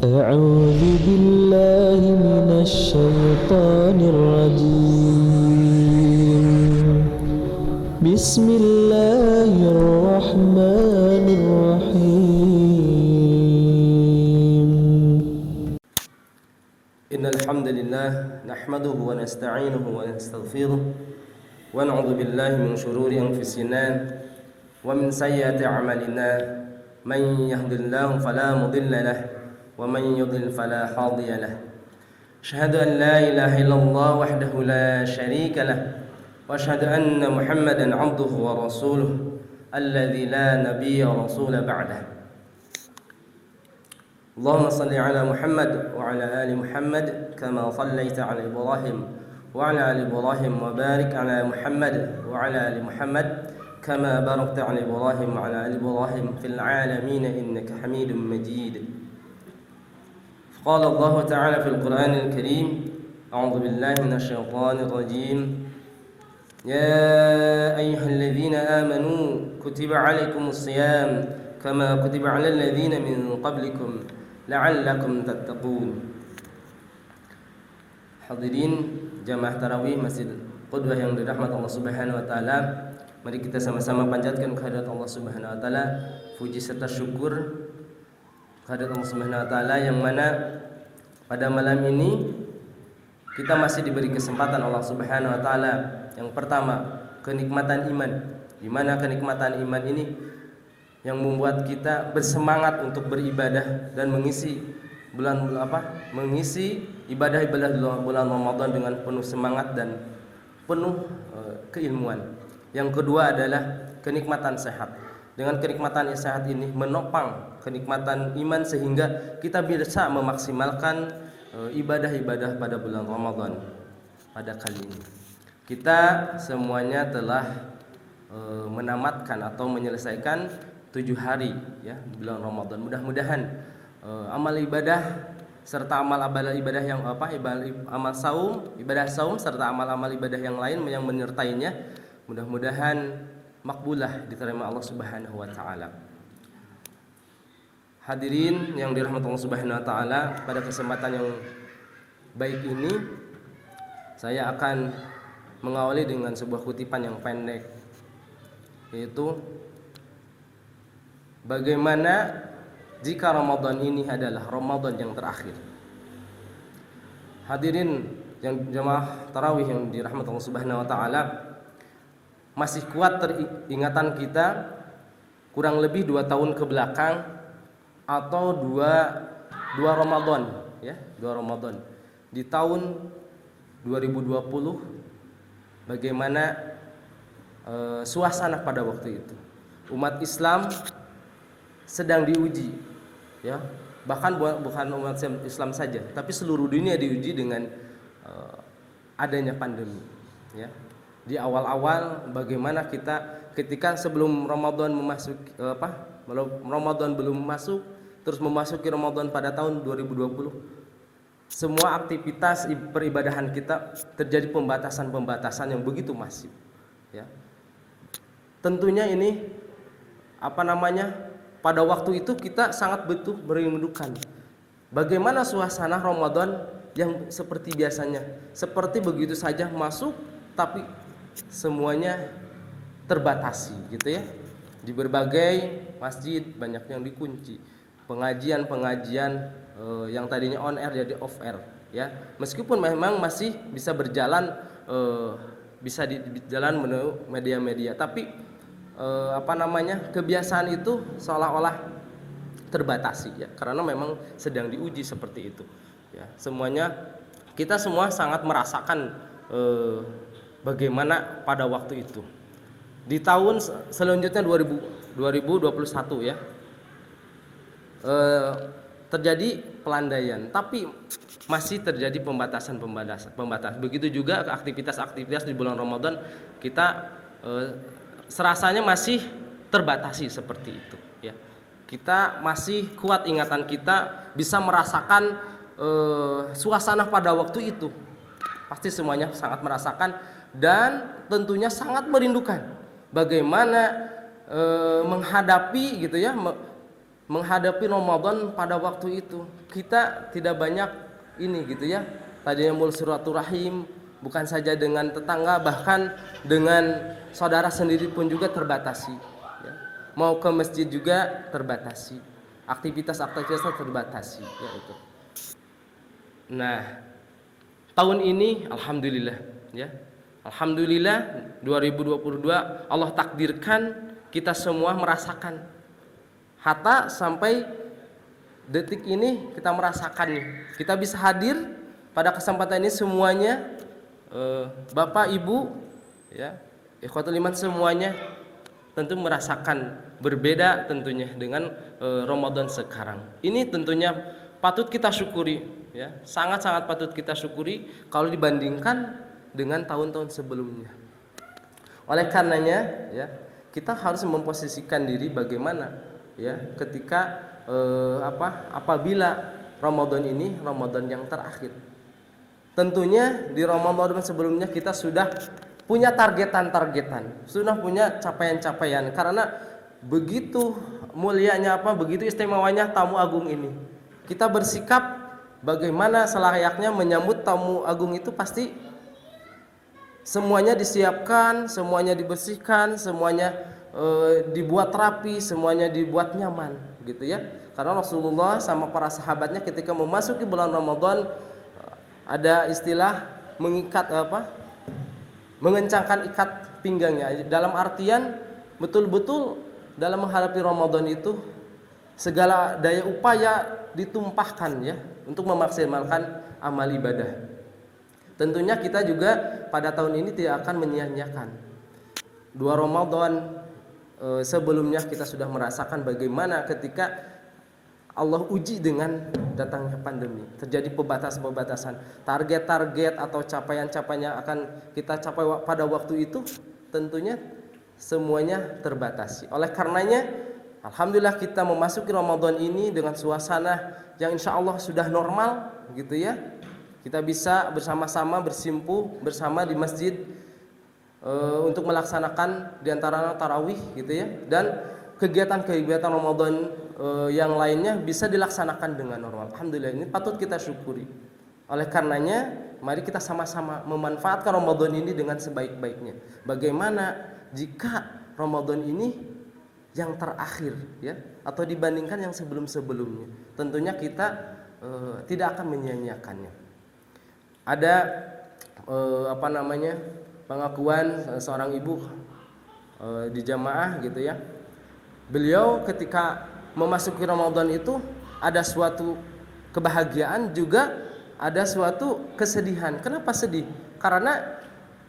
أعوذ بالله من الشيطان الرجيم بسم الله الرحمن الرحيم إن الحمد لله نحمده ونستعينه ونستغفره ونعوذ بالله من شرور أنفسنا ومن سيئات أعمالنا من يهد الله فلا مضل له ومن يضلل فلا هادي له أشهد أن لا إله إلا الله وحده لا شريك له وأشهد أن محمدا عبده ورسوله الذي لا نبي ورسول بعده اللهم صل على محمد وعلى آل محمد كما صليت على إبراهيم وعلى آل إبراهيم وبارك على محمد وعلى آل محمد كما باركت على إبراهيم وعلى آل إبراهيم في العالمين إنك حميد مجيد قال الله تعالى في القرآن الكريم أعوذ بالله من الشيطان الرجيم يا أيها الذين آمنوا كتب عليكم الصيام كما كتب على الذين من قبلكم لعلكم تتقون. Hadirin jamaah tarawih Masjid Qudwah yang dirahmati Allah Subhanahu wa taala, mari kita sama-sama panjatkan kehadirat Allah Subhanahu wa taala puji serta syukur kehadirat Allah Subhanahu wa taala yang mana pada malam ini kita masih diberi kesempatan Allah Subhanahu wa taala. Yang pertama, kenikmatan iman. Di mana kenikmatan iman ini yang membuat kita bersemangat untuk beribadah dan mengisi mengisi ibadah-ibadah bulan Ramadan dengan penuh semangat dan penuh keilmuan. Yang kedua adalah kenikmatan sehat. Dengan kenikmatan sehat ini menopang kenikmatan iman sehingga kita bisa memaksimalkan ibadah-ibadah pada bulan Ramadan pada kali ini. Kita semuanya telah menamatkan atau menyelesaikan 7 hari ya bulan Ramadan. Mudah-mudahan amal ibadah serta amal ibadah yang amal saum, ibadah saum serta amal-amal ibadah yang lain yang menyertainya mudah-mudahan makbulah diterima Allah Subhanahu wa taala. Hadirin yang dirahmati Allah Subhanahu wa taala, pada kesempatan yang baik ini saya akan mengawali dengan sebuah kutipan yang pendek, yaitu bagaimana jika Ramadan ini adalah Ramadan yang terakhir. Hadirin yang jamaah tarawih yang dirahmati Allah Subhanahu wa taala, masih kuat teringatan kita kurang lebih 2 tahun ke belakang atau dua Ramadan ya, 2 Ramadan di tahun 2020 bagaimana suasana pada waktu itu. Umat Islam sedang diuji ya, bahkan bukan umat Islam saja tapi seluruh dunia diuji dengan adanya pandemi ya. Di awal-awal bagaimana kita ketika sebelum Ramadan Ramadan belum masuk, terus memasuki Ramadan pada tahun 2020, semua aktivitas peribadahan kita terjadi pembatasan-pembatasan yang begitu masif ya. Tentunya ini pada waktu itu kita sangat betul merindukan bagaimana suasana Ramadan yang seperti biasanya, seperti begitu saja masuk tapi semuanya terbatasi gitu ya. Di berbagai masjid banyak yang dikunci, pengajian yang tadinya on air jadi off air ya. Meskipun memang masih bisa berjalan bisa jalan menuju media-media, tapi kebiasaan itu seolah-olah terbatasi ya, karena memang sedang diuji seperti itu ya. Kita semua sangat merasakan bagaimana pada waktu itu. Di tahun selanjutnya 2021 ya, terjadi pelandaian, tapi masih terjadi pembatasan. Begitu juga aktivitas di bulan Ramadan kita serasanya masih terbatasi seperti itu ya. Kita masih kuat ingatan kita bisa merasakan suasana pada waktu itu. Pasti semuanya sangat merasakan dan tentunya sangat merindukan bagaimana menghadapi gitu ya, menghadapi Ramadan pada waktu itu kita tidak banyak ini gitu ya. Tadinya mul silaturahim, bukan saja dengan tetangga, bahkan dengan saudara sendiri pun juga terbatasi. Ya. Mau ke masjid juga terbatasi, aktivitas-aktivitasnya terbatasi. Ya itu. Nah, tahun ini alhamdulillah, ya, alhamdulillah 2022 Allah takdirkan kita semua merasakan. Hatta sampai detik ini kita merasakan nih, kita bisa hadir pada kesempatan ini semuanya, Bapak Ibu ya, ikhwatul iman semuanya tentu merasakan berbeda tentunya dengan Ramadan sekarang. Ini tentunya patut kita syukuri ya, sangat-sangat patut kita syukuri kalau dibandingkan dengan tahun-tahun sebelumnya. Oleh karenanya ya, kita harus memposisikan diri bagaimana ya ketika apabila Ramadan ini Ramadan yang terakhir. Tentunya di Ramadan sebelumnya kita sudah punya targetan, sudah punya capaian-capaian, karena begitu mulianya begitu istimewanya tamu agung ini. Kita bersikap bagaimana selayaknya menyambut tamu agung itu, pasti semuanya disiapkan, semuanya dibersihkan, semuanya dibuat rapi, semuanya dibuat nyaman gitu ya. Karena Rasulullah sama para sahabatnya ketika memasuki bulan Ramadan ada istilah mengencangkan ikat pinggangnya, dalam artian betul-betul dalam menghadapi Ramadan itu segala daya upaya ditumpahkan ya untuk memaksimalkan amal ibadah. Tentunya kita juga pada tahun ini tidak akan menyia-nyiakan 2 Ramadan. Sebelumnya kita sudah merasakan bagaimana ketika Allah uji dengan datangnya pandemi, terjadi pembatasan, target-target atau capaian-capaian yang akan kita capai pada waktu itu tentunya semuanya terbatasi. Oleh karenanya alhamdulillah kita memasuki Ramadan ini dengan suasana yang insya Allah sudah normal gitu ya. Kita bisa bersama-sama bersimpuh bersama di masjid untuk melaksanakan diantara tarawih gitu ya, dan kegiatan-kegiatan Ramadan yang lainnya bisa dilaksanakan dengan normal. Alhamdulillah, ini patut kita syukuri. Oleh karenanya mari kita sama-sama memanfaatkan Ramadan ini dengan sebaik-baiknya. Bagaimana jika Ramadan ini yang terakhir ya, atau dibandingkan yang sebelum-sebelumnya, tentunya kita tidak akan menyia-nyiakannya. Ada pengakuan seorang ibu di jamaah gitu ya. Beliau ketika memasuki Ramadan itu ada suatu kebahagiaan, juga ada suatu kesedihan. Kenapa sedih? Karena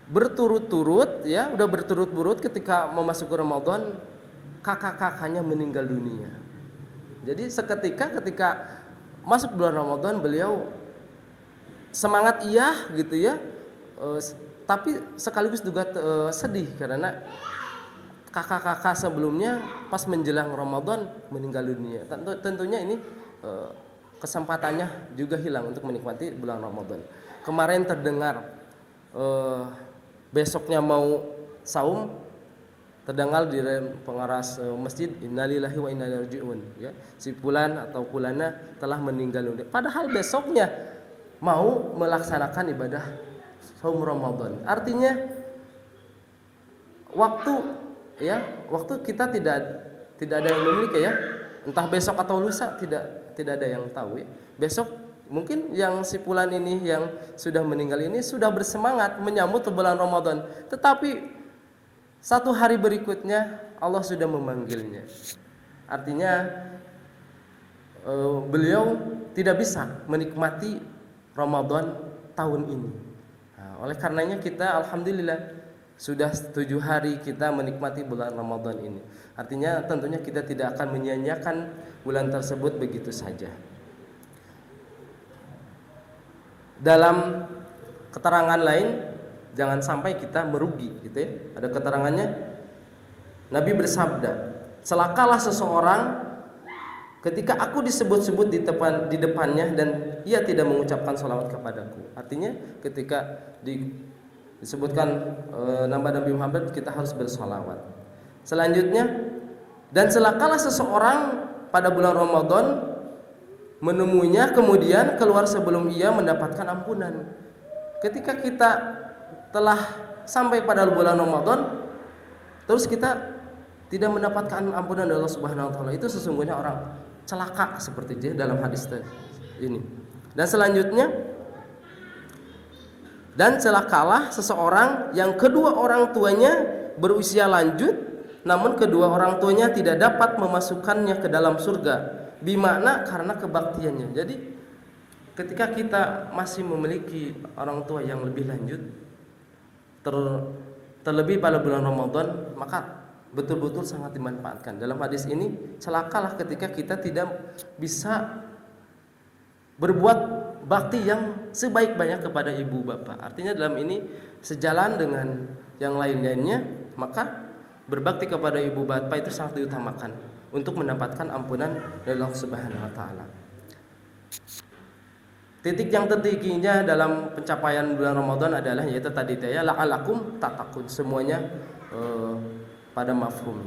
berturut-turut ya, udah berturut-turut ketika memasuki Ramadan kakak-kakaknya meninggal dunia. Jadi seketika ketika masuk bulan Ramadan beliau semangat iya gitu ya, tapi sekaligus juga sedih karena kakak-kakak sebelumnya pas menjelang Ramadan meninggal dunia. Tentunya ini kesempatannya juga hilang untuk menikmati bulan Ramadan. Kemarin terdengar besoknya mau saum, terdengar di pengaras masjid innalillahi wa inna ilaihi raji'un ya, si fulan atau fulana telah meninggal dunia, padahal besoknya mau melaksanakan ibadah saum Ramadan. Artinya waktu kita tidak ada yang memiliki ya, entah besok atau lusa tidak ada yang tahu ya. Besok mungkin yang si fulan ini yang sudah meninggal ini sudah bersemangat menyambut bulan Ramadan, tetapi satu hari berikutnya Allah sudah memanggilnya. Artinya beliau tidak bisa menikmati Ramadan tahun ini. Nah, oleh karenanya kita alhamdulillah sudah 7 hari kita menikmati bulan Ramadan ini. Artinya tentunya kita tidak akan menyia-nyiakan bulan tersebut begitu saja. Dalam keterangan lain, jangan sampai kita merugi gitu ya. Ada keterangannya, Nabi bersabda, celakalah seseorang ketika aku disebut-sebut di depannya dan ia tidak mengucapkan salawat kepadaku. Artinya ketika disebutkan nama Nabi Muhammad, kita harus bersalawat. Selanjutnya, dan celakalah seseorang pada bulan Ramadan menemuinya kemudian keluar sebelum ia mendapatkan ampunan. Ketika kita telah sampai pada bulan Ramadan terus kita tidak mendapatkan ampunan dari Allah Subhanahu wa taala, itu sesungguhnya orang celaka seperti dia dalam hadis ini. Dan selanjutnya, dan celakalah seseorang yang kedua orang tuanya berusia lanjut namun kedua orang tuanya tidak dapat memasukkannya ke dalam surga, bimakna karena kebaktiannya. Jadi ketika kita masih memiliki orang tua yang lebih lanjut, terlebih pada bulan Ramadan, maka betul-betul sangat dimanfaatkan. Dalam hadis ini, celakalah ketika kita tidak bisa berbuat bakti yang sebaik-baiknya kepada ibu bapak. Artinya dalam ini sejalan dengan yang lain-lainnya, maka berbakti kepada ibu bapak itu sangat diutamakan untuk mendapatkan ampunan dari Allah Subhanahu wa taala. Titik yang tertingginya dalam pencapaian bulan Ramadan adalah yaitu tadi ya la'alakum tattaqun, semuanya pada mafhum.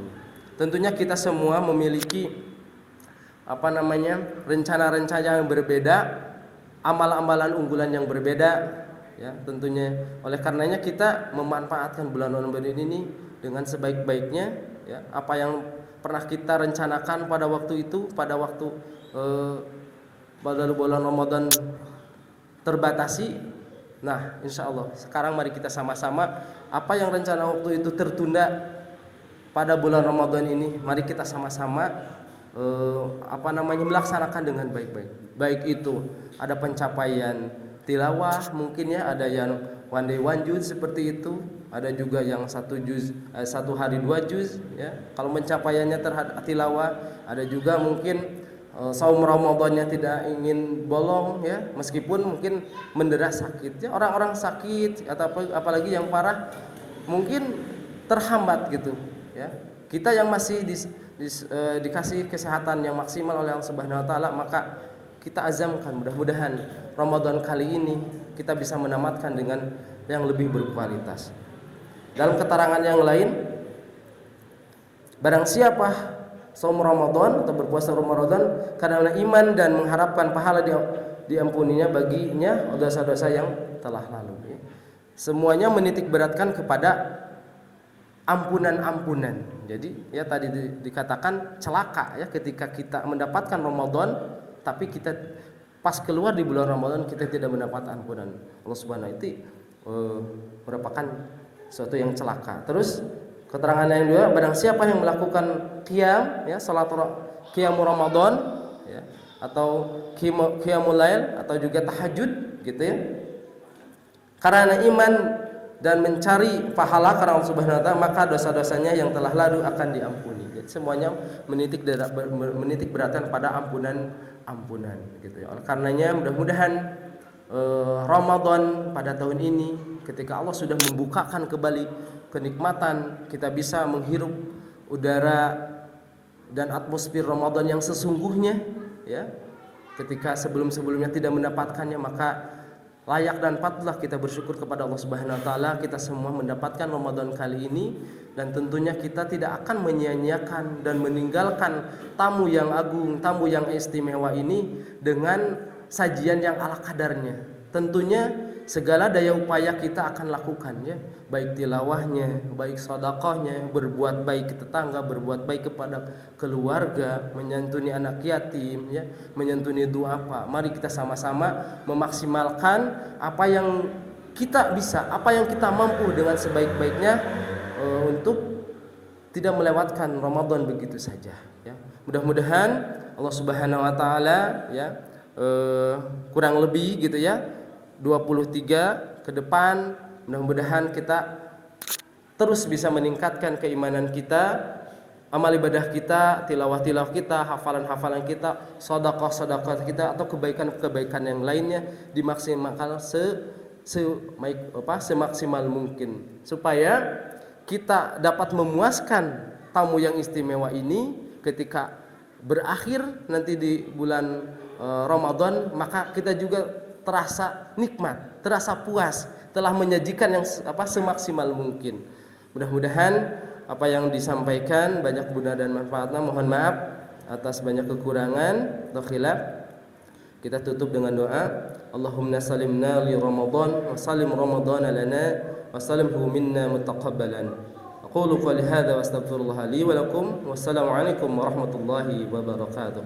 Tentunya kita semua memiliki rencana-rencana yang berbeda, amal-amalan unggulan yang berbeda, ya tentunya. Oleh karenanya kita memanfaatkan bulan Ramadan ini dengan sebaik-baiknya, ya. Apa yang pernah kita rencanakan pada waktu itu, pada waktu pada bulan Ramadan terbatasi. Nah, insya Allah sekarang mari kita sama-sama apa yang rencana waktu itu tertunda pada bulan Ramadan ini, mari kita sama-sama melaksanakan dengan baik-baik. Baik itu ada pencapaian tilawah, mungkin ya ada yang one day one juz seperti itu, ada juga yang satu hari 2 juz, ya. Kalau pencapaiannya terhadap tilawah, ada juga mungkin saum Ramadannya tidak ingin bolong, ya, meskipun mungkin mendera sakit, ya. Orang-orang sakit atau apalagi yang parah mungkin terhambat gitu, ya. Kita yang masih dikasih kesehatan yang maksimal oleh Allah Subhanahu wa taala, maka kita azamkan mudah-mudahan Ramadan kali ini kita bisa menamatkan dengan yang lebih berkualitas. Dalam keterangan yang lain, barang siapa saum Ramadan atau berpuasa Ramadan karena iman dan mengharapkan pahala diampuninya baginya dosa-dosa yang telah lalu, ya. Semuanya menitik beratkan kepada ampunan-ampunan. Jadi ya tadi dikatakan celaka, ya, ketika kita mendapatkan Ramadan tapi kita pas keluar di bulan Ramadan kita tidak mendapat ampunan Allah Subhanahu wa taala, merupakan sesuatu yang celaka. Terus keterangan yang kedua, barang siapa yang melakukan qiyam, ya, salat qiyam Ramadan, ya, atau qiyamul lail atau juga tahajud gitu, ya, karena iman dan mencari pahala karena Allah Subhanahu wa taala, maka dosa-dosanya yang telah lalu akan diampuni. Jadi semuanya menitik beratkan pada ampunan gitu, ya. Oleh karenanya mudah-mudahan Ramadan pada tahun ini ketika Allah sudah membukakan kembali kenikmatan, kita bisa menghirup udara dan atmosfer Ramadan yang sesungguhnya, ya. Ketika sebelum-sebelumnya tidak mendapatkannya, maka layak dan patutlah kita bersyukur kepada Allah Subhanahu wa taala kita semua mendapatkan Ramadan kali ini, dan tentunya kita tidak akan menyia-nyiakan dan meninggalkan tamu yang agung, tamu yang istimewa ini dengan sajian yang ala kadarnya. Tentunya segala daya upaya kita akan lakukan, ya, baik tilawahnya, baik sedekahnya, berbuat baik ke tetangga, berbuat baik kepada keluarga, menyantuni anak yatim, ya, menyantuni doa apa. Mari kita sama-sama memaksimalkan apa yang kita bisa, apa yang kita mampu dengan sebaik-baiknya untuk tidak melewatkan Ramadan begitu saja, ya. Mudah-mudahan Allah Subhanahu wa taala, ya, kurang lebih gitu, ya, 23 ke depan mudah-mudahan kita terus bisa meningkatkan keimanan kita, amal ibadah kita, tilawah-tilawah kita, hafalan-hafalan kita, sedekah-sedekah kita, atau kebaikan-kebaikan yang lainnya dimaksimalkan semaksimal mungkin supaya kita dapat memuaskan tamu yang istimewa ini ketika berakhir nanti di bulan Ramadan, maka kita juga terasa nikmat, terasa puas, telah menyajikan yang semaksimal mungkin. Mudah-mudahan apa yang disampaikan banyak guna dan manfaatnya. Mohon maaf atas banyak kekurangan atau khilaf, kita tutup dengan doa. Allahumma salimna li Ramadan wa salim Ramadan lana wa salimhu minna mutaqabbalan. Aqulu qali hadza wa astaghfirullah li wa lakum. Wassalamu alaikum warahmatullahi wabarakatuh.